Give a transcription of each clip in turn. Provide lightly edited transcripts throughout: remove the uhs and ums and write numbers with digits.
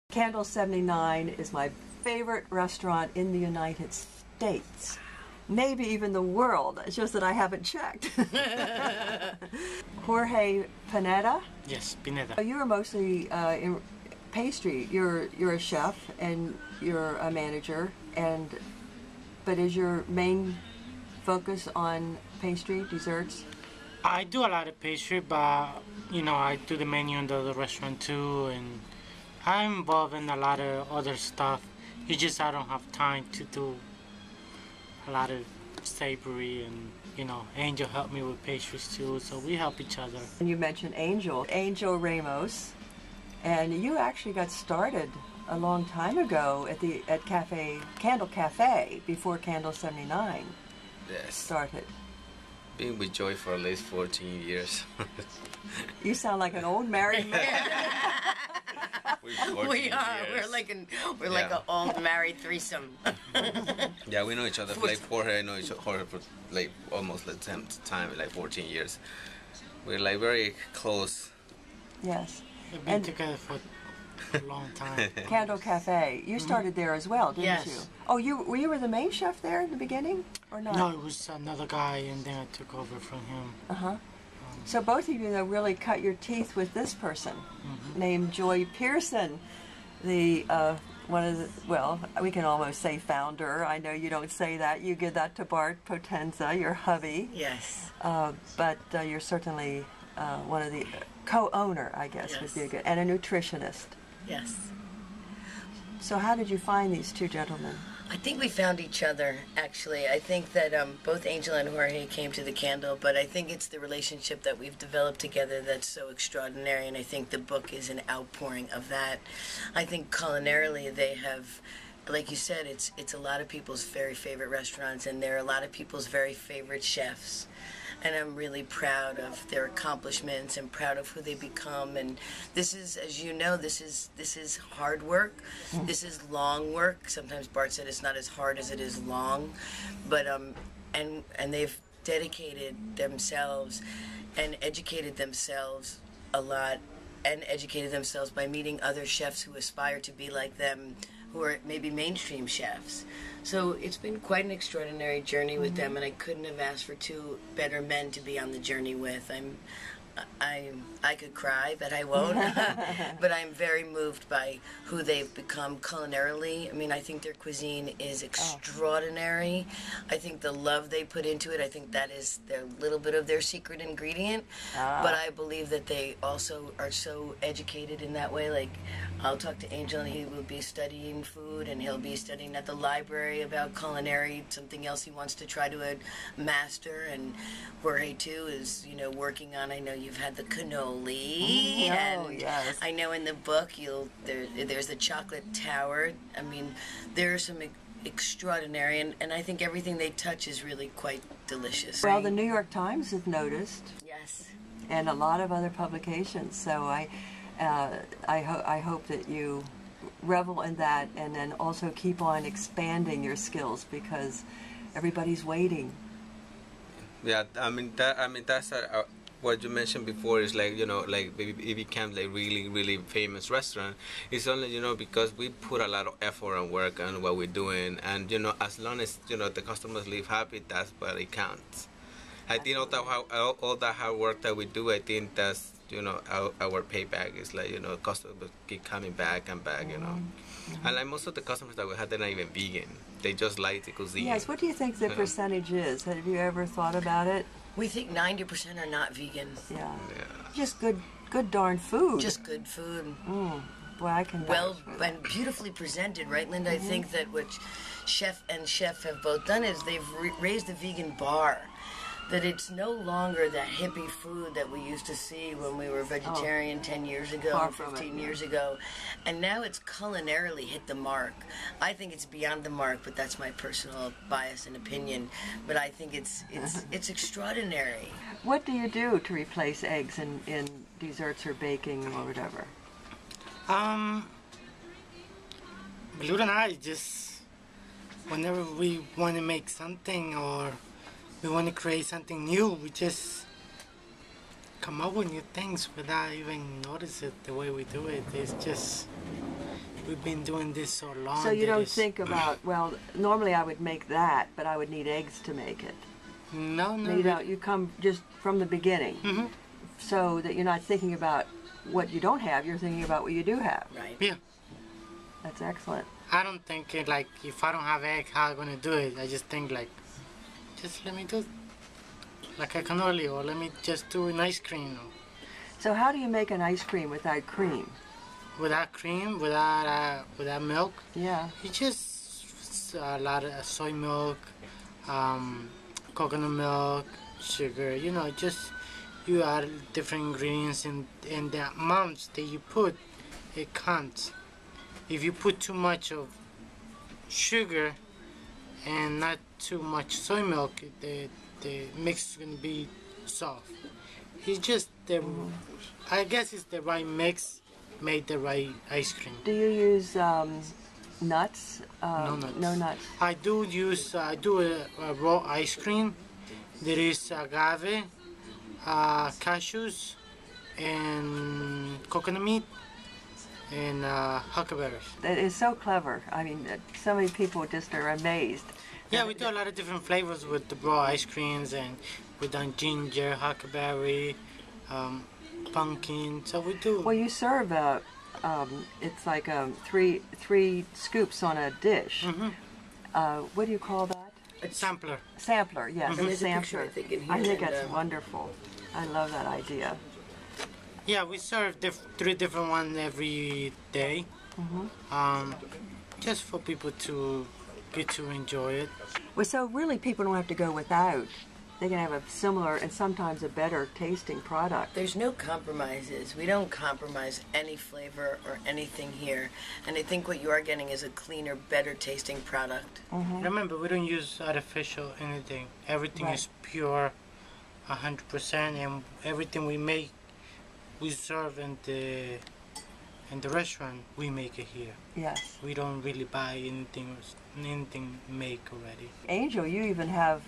Candle 79 is my favorite restaurant in the United States. Maybe even the world. It's just that I haven't checked. Jorge Pineda? Yes, Pineda. You are mostly in pastry. You're a chef and you're a manager, but is your main focus on pastry, desserts? I do a lot of pastry, but I do the menu in the restaurant too, and I'm involved in a lot of other stuff. It's just I don't have time to do a lot of savory, and Angel helped me with pastries too, so we help each other. And you mentioned Angel Ramos, and you actually got started a long time ago at Candle Cafe before Candle 79 Yes. started. Been with Joy for at least 14 years. You sound like an old married man. We are. We're like an old married threesome. Yeah, we know each other. Like Jorge, I know Jorge for like almost the same time, like 14 years. We're like very close. Yes. We've been together for a long time. Candle Cafe. You started there as well, didn't Yes. you? Oh, you were the main chef there in the beginning, or not? No, it was another guy, and then I took over from him. Uh-huh. So both of you though really cut your teeth with this person named Joy Pierson, the one of the, well, we can almost say founder. I know you don't say that. You give that to Bart Potenza, your hubby. Yes. But you're certainly one of the co-owner, I guess, Yes. would be a good, and a nutritionist. Yes. So how did you find these two gentlemen? I think we found each other, actually. I think that both Angel and Jorge came to the Candle, but I think it's the relationship that we've developed together that's so extraordinary, and I think the book is an outpouring of that. I think culinarily they have, like you said, it's a lot of people's very favorite restaurants, and they're a lot of people's very favorite chefs. And I'm really proud of their accomplishments and proud of who they become. And this is, as you know, this is hard work. This is long work. Sometimes Bart said it's not as hard as it is long, but and they've dedicated themselves and educated themselves a lot, and educated themselves by meeting other chefs who aspire to be like them, who are maybe mainstream chefs. So it's been quite an extraordinary journey with them, and I couldn't have asked for two better men to be on the journey with. I could cry, but I won't. But I'm very moved by who they've become culinarily. I mean, I think their cuisine is extraordinary. I think the love they put into it, I think that is their little bit of their secret ingredient. But I believe that they also are so educated in that way. Like, I'll talk to Angel and he will be studying food, and he'll be studying at the library about culinary, something else he wants to try to master. And Jorge too is, working on, I know you've had the cannoli, and yes. I know in the book there's the chocolate tower. I mean, there's some extraordinary, and I think everything they touch is really quite delicious. Well, the New York Times have noticed. Yes. And a lot of other publications. So I hope that you revel in that, and then also keep on expanding your skills, because everybody's waiting. Yeah, that's what you mentioned before is like, like it became like really famous restaurant. It's only, because we put a lot of effort and work on what we're doing, and as long as the customers leave happy, that's what it counts. I think all that hard work that we do, I think that's our payback is like, customers keep coming back and back, And like most of the customers that we had, they're not even vegan. They just like the cuisine. Yes, what do you think the percentage is? Have you ever thought about it? We think 90% are not vegan. Yeah. Just good darn food. Just good food. Boy, I can and beautifully presented, right, Linda? I think that what Chef and Chef have both done is they've raised the vegan bar. That it's no longer that hippie food that we used to see when we were vegetarian 10 years ago, 15 years ago. And now it's culinarily hit the mark. I think it's beyond the mark, but that's my personal bias and opinion. But I think it's extraordinary. What do you do to replace eggs in desserts or baking or whatever? Believe it or not, just whenever we want to make something or we want to create something new, we just come up with new things without even notice it the way we do it. It's just, we've been doing this so long. So you that don't it's- think about, well, normally I would make that, but I would need eggs to make it. No, no. You don't. You come just from the beginning, so that you're not thinking about what you don't have. You're thinking about what you do have. Right. Yeah. That's excellent. I don't think it, like, if I don't have egg, how I'm gonna do it? I just think like, just let me do like a cannoli, or let me just do an ice cream. So how do you make an ice cream without cream? Without cream, without milk, Yeah. you just a lot of soy milk, coconut milk, sugar. You know, just you add different ingredients, and the amounts that you put, it counts. If you put too much of sugar and not too much soy milk, the mix is gonna be soft. It's just the, I guess it's the right mix, made the right ice cream. Do you use nuts? No nuts. No nuts. I do a raw ice cream. There is agave, cashews, and coconut meat, and huckleberries. It is so clever. I mean, so many people just are amazed. Yeah, we do a lot of different flavors with the raw ice creams, and we done ginger, huckleberry, pumpkin. So we do. Well, you serve it's like three scoops on a dish. What do you call that? A sampler. Sampler, yes, a There's a picture, sampler. I think, in here, I think and, that's wonderful. I love that idea. Yeah, we serve 3 different ones every day. Just for people to get to enjoy it. Well, so really people don't have to go without. They can have a similar and sometimes a better tasting product. There's no compromises. We don't compromise any flavor or anything here. And I think what you are getting is a cleaner, better tasting product. Remember, we don't use artificial anything. Everything Right. is pure, 100%, and everything we make, we serve in the restaurant. We make it here. Yes. We don't really buy anything made already. Angel, you even have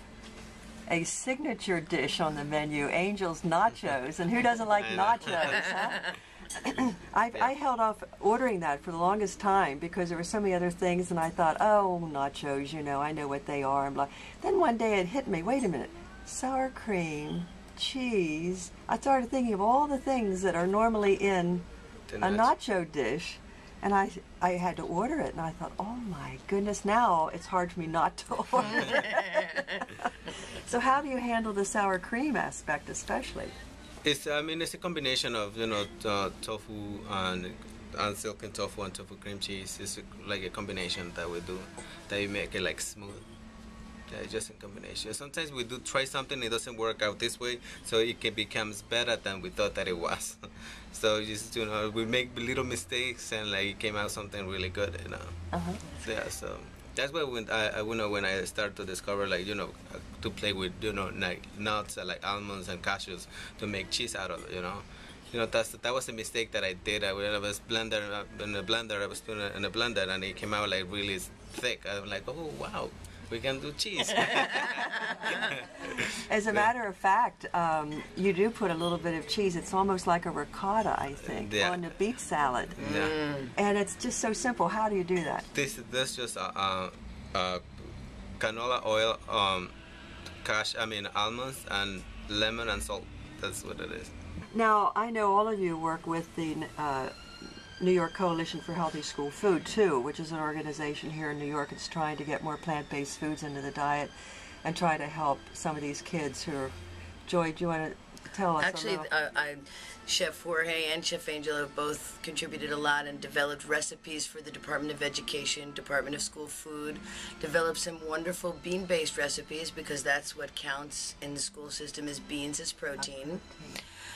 a signature dish on the menu, Angel's Nachos. And who doesn't like nachos, huh? I held off ordering that for the longest time because there were so many other things, and I thought, oh, nachos, you know, I know what they are. And blah. Then one day it hit me, wait a minute, sour cream, cheese. I started thinking of all the things that are normally in a nacho dish, and I had to order it, and I thought, oh my goodness, now it's hard for me not to order it. So how do you handle the sour cream aspect especially? It's it's a combination of tofu and silken tofu and tofu cream cheese. It's like a combination that we do, that you make it like smooth. Yeah, just in combination. Sometimes we do try something, it doesn't work out this way, so it becomes better than we thought that it was. So just we make little mistakes, and like it came out something really good, you know. So, yeah, so that's why when I started to discover to play with like nuts like almonds and cashews to make cheese out of it, that was a mistake that I did. I was in a blender, and it came out like really thick. I'm like, oh wow, we can do cheese. As a matter of fact, you do put a little bit of cheese. It's almost like a ricotta, I think, on a beet salad. Yeah. And it's just so simple. How do you do that? This just canola oil, almonds and lemon and salt. That's what it is. Now, I know all of you work with the New York Coalition for Healthy School Food, too, which is an organization here in New York that's trying to get more plant-based foods into the diet and try to help some of these kids who are... Joy, do you want to tell us Actually, a little? Chef Jorge and Chef Angel have both contributed a lot and developed recipes for the Department of Education, Department of School Food, developed some wonderful bean-based recipes because that's what counts in the school system is beans as protein.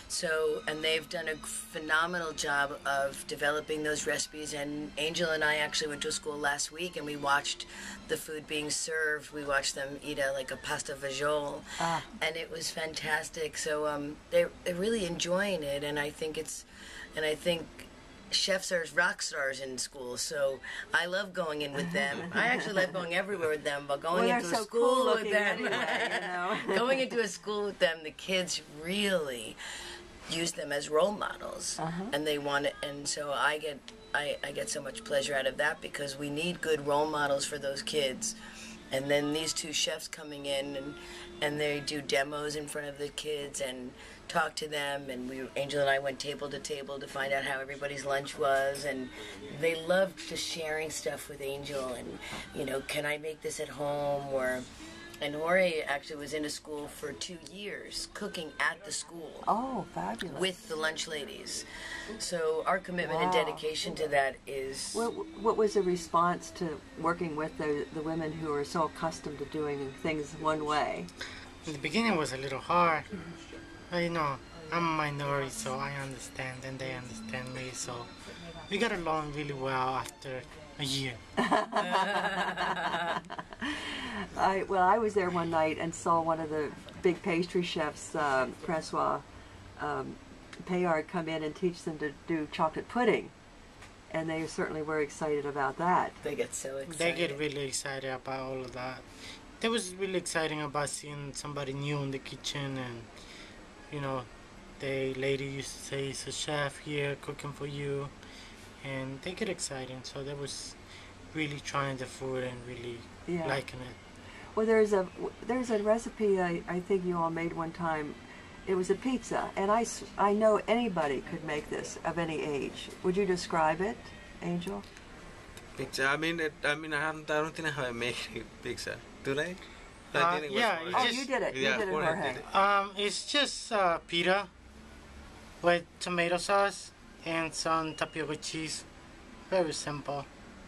So, and they've done a phenomenal job of developing those recipes, and Angel and I actually went to a school last week and we watched the food being served. We watched them eat a pasta vajol, and it was fantastic. So they're really enjoying it, and I think chefs are rock stars in school, so I love going in with them. I actually love going everywhere with them, but going into a school with them, anyway, going into a school with them, the kids really use them as role models, and they want it, and so I get so much pleasure out of that because we need good role models for those kids. And then these two chefs coming in and they do demos in front of the kids and talk to them, and Angel and I went table to table to find out how everybody's lunch was, and they loved just sharing stuff with Angel and, you know, can I make this at home? And Jorge actually was in a school for 2 years, cooking at the school. Oh, fabulous. With the lunch ladies. So our commitment and dedication to that is... What was the response to working with the women who are so accustomed to doing things one way? In the beginning it was a little hard. But, you know, I'm a minority, so I understand, and they understand me, so we got along really well after a year. I was there one night and saw one of the big pastry chefs, Francois Payard, come in and teach them to do chocolate pudding. And they certainly were excited about that. They get so excited. They get really excited about all of that. That was really exciting about seeing somebody new in the kitchen, and, you know, the lady used to say, it's a chef here cooking for you. And they get excited, so that was really trying the food and really liking it. Well, there's a recipe I think you all made one time. It was a pizza, and I know anybody could make this of any age. Would you describe it, Angel? Pizza. I don't think I have made pizza. Do they? Yeah. You did it. Yeah, you did it, Jorge. It's just pita with tomato sauce and some tapioca cheese. Very simple.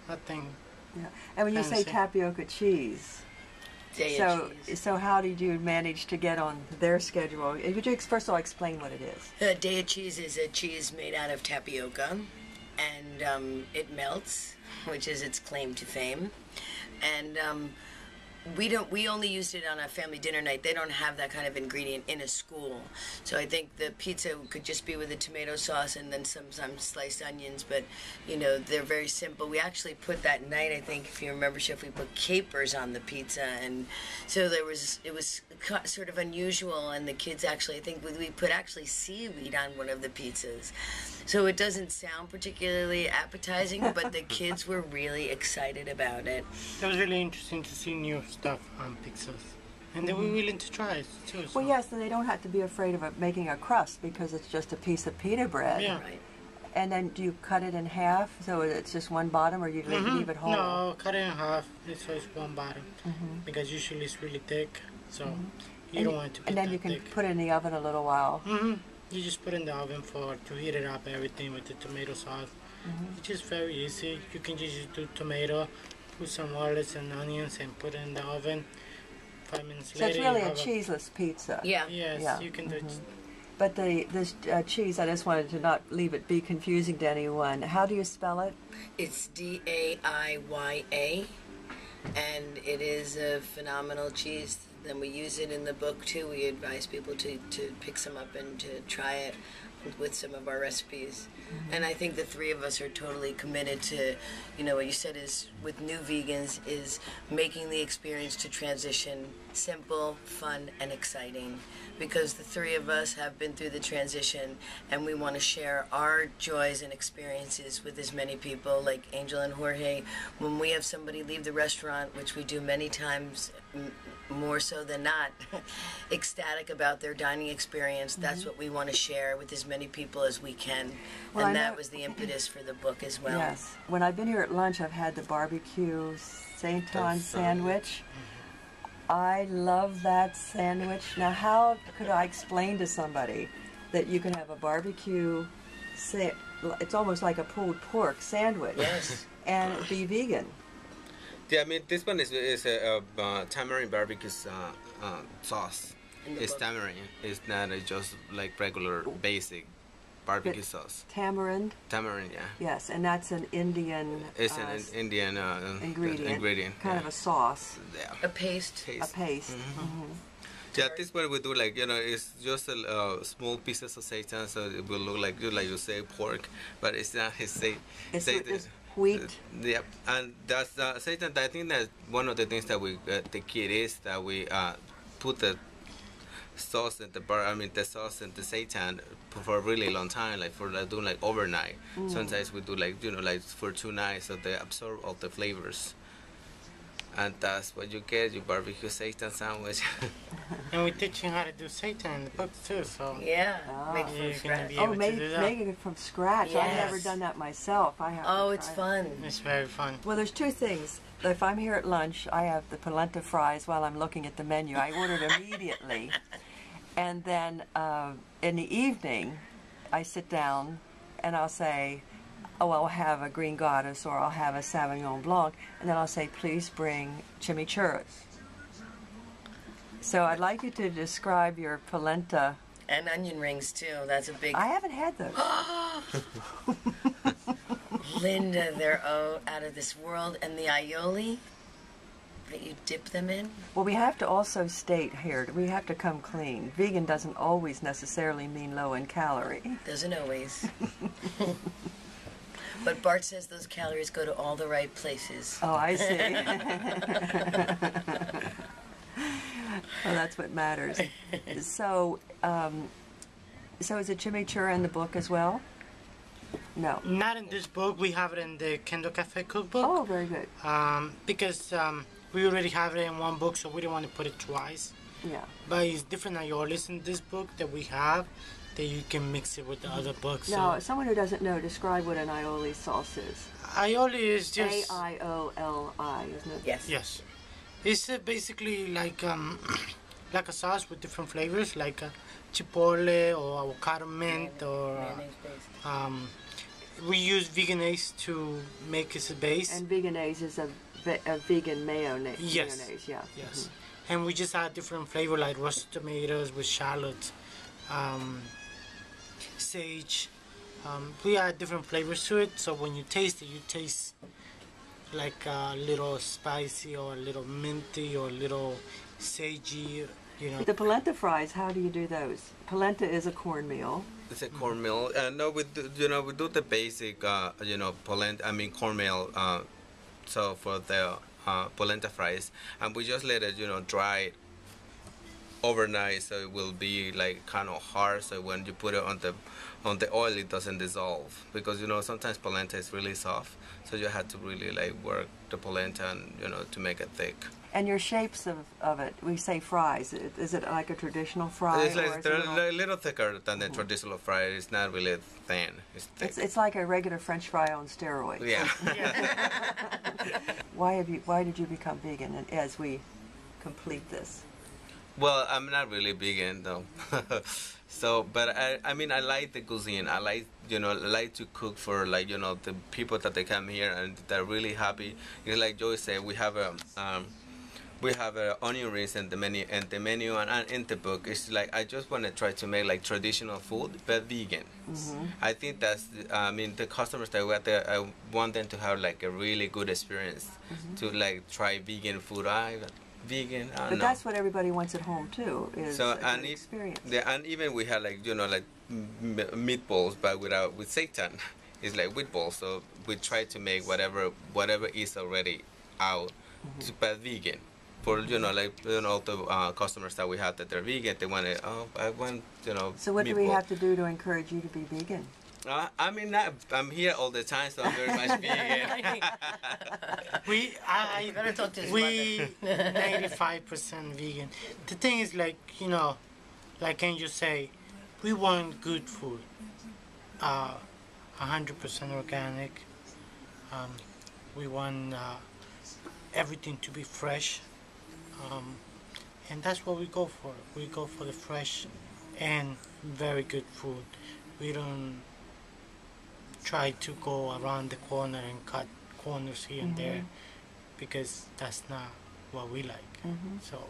Nothing. Yeah. And when you say fancy. tapioca cheese, so how did you manage to get on their schedule? Would you first of all explain what it is? Daya cheese is a cheese made out of tapioca, and it melts, which is its claim to fame. And we only used it on a family dinner night. They don't have that kind of ingredient in a school. So I think the pizza could just be with a tomato sauce and then some sliced onions, but, you know, they're very simple. We actually put that night, I think, if you remember, Chef, we put capers on the pizza, and so it was sort of unusual, and the kids actually, I think we put actually seaweed on one of the pizzas. So it doesn't sound particularly appetizing, but the kids were really excited about it. It was really interesting to see new stuff on pizzas. And they were willing to try it too. So. Well, yes, and they don't have to be afraid of making a crust because it's just a piece of pita bread. Yeah. Right. And then do you cut it in half so it's just one bottom, or you leave it whole? No, cut it in half. So it's one bottom. Because usually it's really thick. So you don't want it to be And then that you can thick. put it in the oven a little while. You just put it in the oven to heat it up, everything with the tomato sauce. It's just very easy. You can just do tomato, put some lettuce and onions, and put it in the oven. 5 minutes So later, it's really you a have cheeseless pizza. Yeah. Yes, Yeah. you can do it. But this cheese, I just wanted to not leave it be confusing to anyone. How do you spell it? It's Daiya, and it is a phenomenal cheese. Then we use it in the book too. We advise people to pick some up and to try it with some of our recipes. And I think the three of us are totally committed to, you know, what you said is with new vegans is making the experience to transition simple, fun, and exciting. Because the three of us have been through the transition, and we want to share our joys and experiences with as many people, like Angel and Jorge. When we have somebody leave the restaurant, which we do many times, more so than not, ecstatic about their dining experience, that's what we want to share with as many people as we can. Well, and that was the impetus for the book as well. Yes. When I've been here at lunch, I've had the barbecue Seitan sandwich. I love that sandwich. Now, how could I explain to somebody that you can have a barbecue, it's almost like a pulled pork sandwich, and be vegan? Yeah, I mean, this one is a tamarind barbecue sauce. It's book. tamarind. It's not just like regular basic barbecue sauce. Tamarind? Tamarind, yeah. Yes, and that's an Indian It's an Indian ingredient. Kind of a sauce. Yeah. A paste. A paste. Yeah, this one we do like, you know, it's just a small pieces of seitan, so it will look like you say pork, but it's not. It's wheat. Yeah, and that's seitan. I think that one of the things that we the key is that we put the sauce in the bar. I mean, the sauce in the seitan for a really long time, like for like doing like overnight. Sometimes we do like like for 2 nights, so they absorb all the flavors. And that's what you get, your barbecue seitan sandwich. And we're teaching how to do seitan in the book too, so Yeah, Oh. make you're from gonna scratch. be Oh, able to do that. making it from scratch. I've Yes. never done that myself. I have. Oh, to it's try it. fun. It's very fun. Well, there's 2 things. If I'm here at lunch, I have the polenta fries while I'm looking at the menu. I ordered immediately. And then in the evening, I sit down and I'll say, oh, I'll have a green goddess or I'll have a Sauvignon Blanc. And then I'll say, please bring chimichurros. So I'd like you to describe your polenta. And onion rings too. That's a big. I haven't had those. Linda, they're out of this world. And the aioli that you dip them in. Well, we have to also state here, we have to come clean. Vegan doesn't always necessarily mean low in calorie. Doesn't always. But Bart says those calories go to all the right places. Oh, I see. Well, that's what matters. So, so is it chimichurri in the book as well? No. Not in this book. We have it in the Kendo Cafe cookbook. Oh, very good. Because we already have it in one book, so we didn't want to put it twice. Yeah. But it's different aiolis in this book that we have that you can mix it with the other books. Now, So someone who doesn't know, describe what an aioli sauce is. aioli is just A-I-O-L-I, isn't it? Yes. yes. It's basically like a sauce with different flavors, like chipotle or avocado mint or Mayonnaise-based. we use vegan eggs to make its base. And veganese is a vegan mayonnaise. Yes. Mayonnaise, yeah. Yes. And we just add different flavor like roasted tomatoes with shallots, sage. We add different flavors to it, so when you taste it, you taste like a little spicy or a little minty or a little sagey, you know. The polenta fries, how do you do those? Polenta is a cornmeal. It's a cornmeal. No, we do, we do the basic, polenta. I mean cornmeal. So for the polenta fries, and we just let it, dry overnight, so it will be like kind of hard. So when you put it on the oil, it doesn't dissolve, because sometimes polenta is really soft. So you have to really like work the polenta and to make it thick. And your shapes of it, we say fries. Is it like a traditional fry? It's or like is they're it a little thicker than the traditional fry. It's not really thin. It's thick. it's like a regular French fry on steroids. Yeah. Why did you become vegan? And as we complete this, Well, I'm not really vegan though. So, but I mean, I like the cuisine. I like, I like to cook for like, the people that they come here and they're really happy. It's like Joy said, we have a onion rings in the menu, and in the book. It's like I just want to try to make like traditional food but vegan. I think that's the customers that we have there, I want them to have like a really good experience to like try vegan food. Vegan, but no. that's what everybody wants at home too. Is So a good experience. and even we have like meatballs, but with seitan, it's like wheat balls. So we try to make whatever is already out, but vegan. For all the customers that we have that they're vegan, they want I want So what do we meatball. have to do to encourage you to be vegan? I mean, I'm here all the time, so I'm very much vegan. You better talk to his we 95% vegan. The thing is, like like Angel say, we want good food, 100% organic. We want everything to be fresh, and that's what we go for. We go for the fresh and very good food. We don't try to go around the corner and cut corners here and there, because that's not what we like. So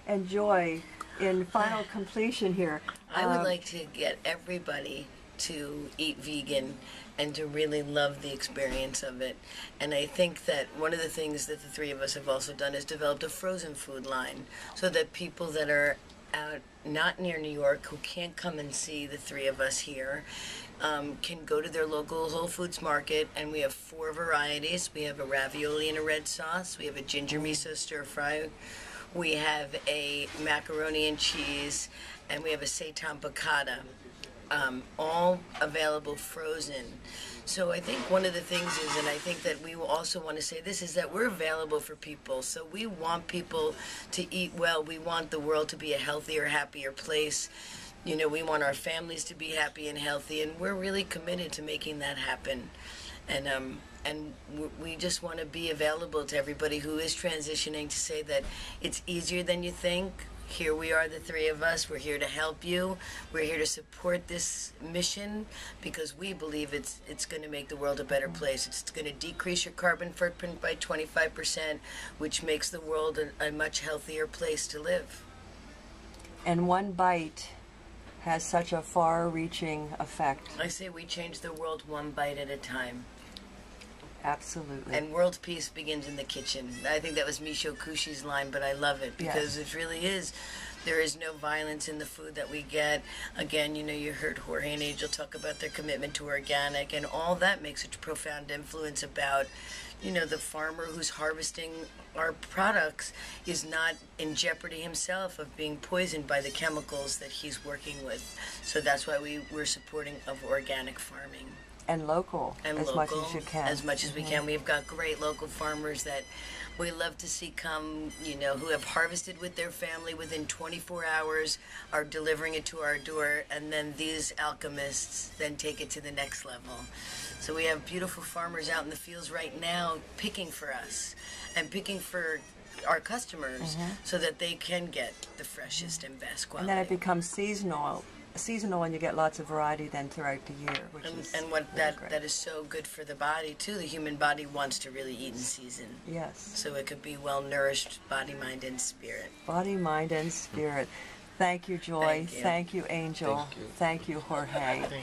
And Joy, in final completion here, I would like to get everybody to eat vegan and to really love the experience of it. And I think that one of the things that the three of us have also done is developed a frozen food line, so that people that are out not near New York who can't come and see the three of us here can go to their local Whole Foods market, and we have 4 varieties. We have a ravioli in a red sauce, we have a ginger miso stir fry We have a macaroni and cheese, and we have a seitan piccata, all available frozen. So I think one of the things is, and I think that we will also want to say this, is that we're available for people. So we want people to eat well. We want the world to be a healthier, happier place. You know, we want our families to be happy and healthy, and we're really committed to making that happen. And we just want to be available to everybody who is transitioning, to say that it's easier than you think. Here we are, the three of us. We're here to help you. We're here to support this mission because we believe it's going to make the world a better place. It's going to decrease your carbon footprint by 25%, which makes the world a much healthier place to live. And one bite has such a far-reaching effect. I say we change the world one bite at a time. Absolutely. And world peace begins in the kitchen. I think that was Michio Kushi's line, but I love it because it really is. There is no violence in the food that we get. Again, you know, you heard Jorge and Angel talk about their commitment to organic, and all that makes such a profound influence about, you know, the farmer who's harvesting our products is not in jeopardy himself of being poisoned by the chemicals that he's working with. So that's why we're supporting of organic farming. And local, much as you can. As much as we can. We've got great local farmers that we love to see come, you know, who have harvested with their family within 24 hours, are delivering it to our door, and then these alchemists then take it to the next level. So we have beautiful farmers out in the fields right now picking for us and picking for our customers so that they can get the freshest and best quality. And then it becomes seasonal, and you get lots of variety then throughout the year, which is what really great. that is so good for the body too. The human body wants to really eat in season. Yes. So it could be well nourished, body, mind, and spirit. Body, mind, and spirit. Thank you, Joy. Thank you. Thank you, Angel. Thank you. Thank you, Jorge. Thank you.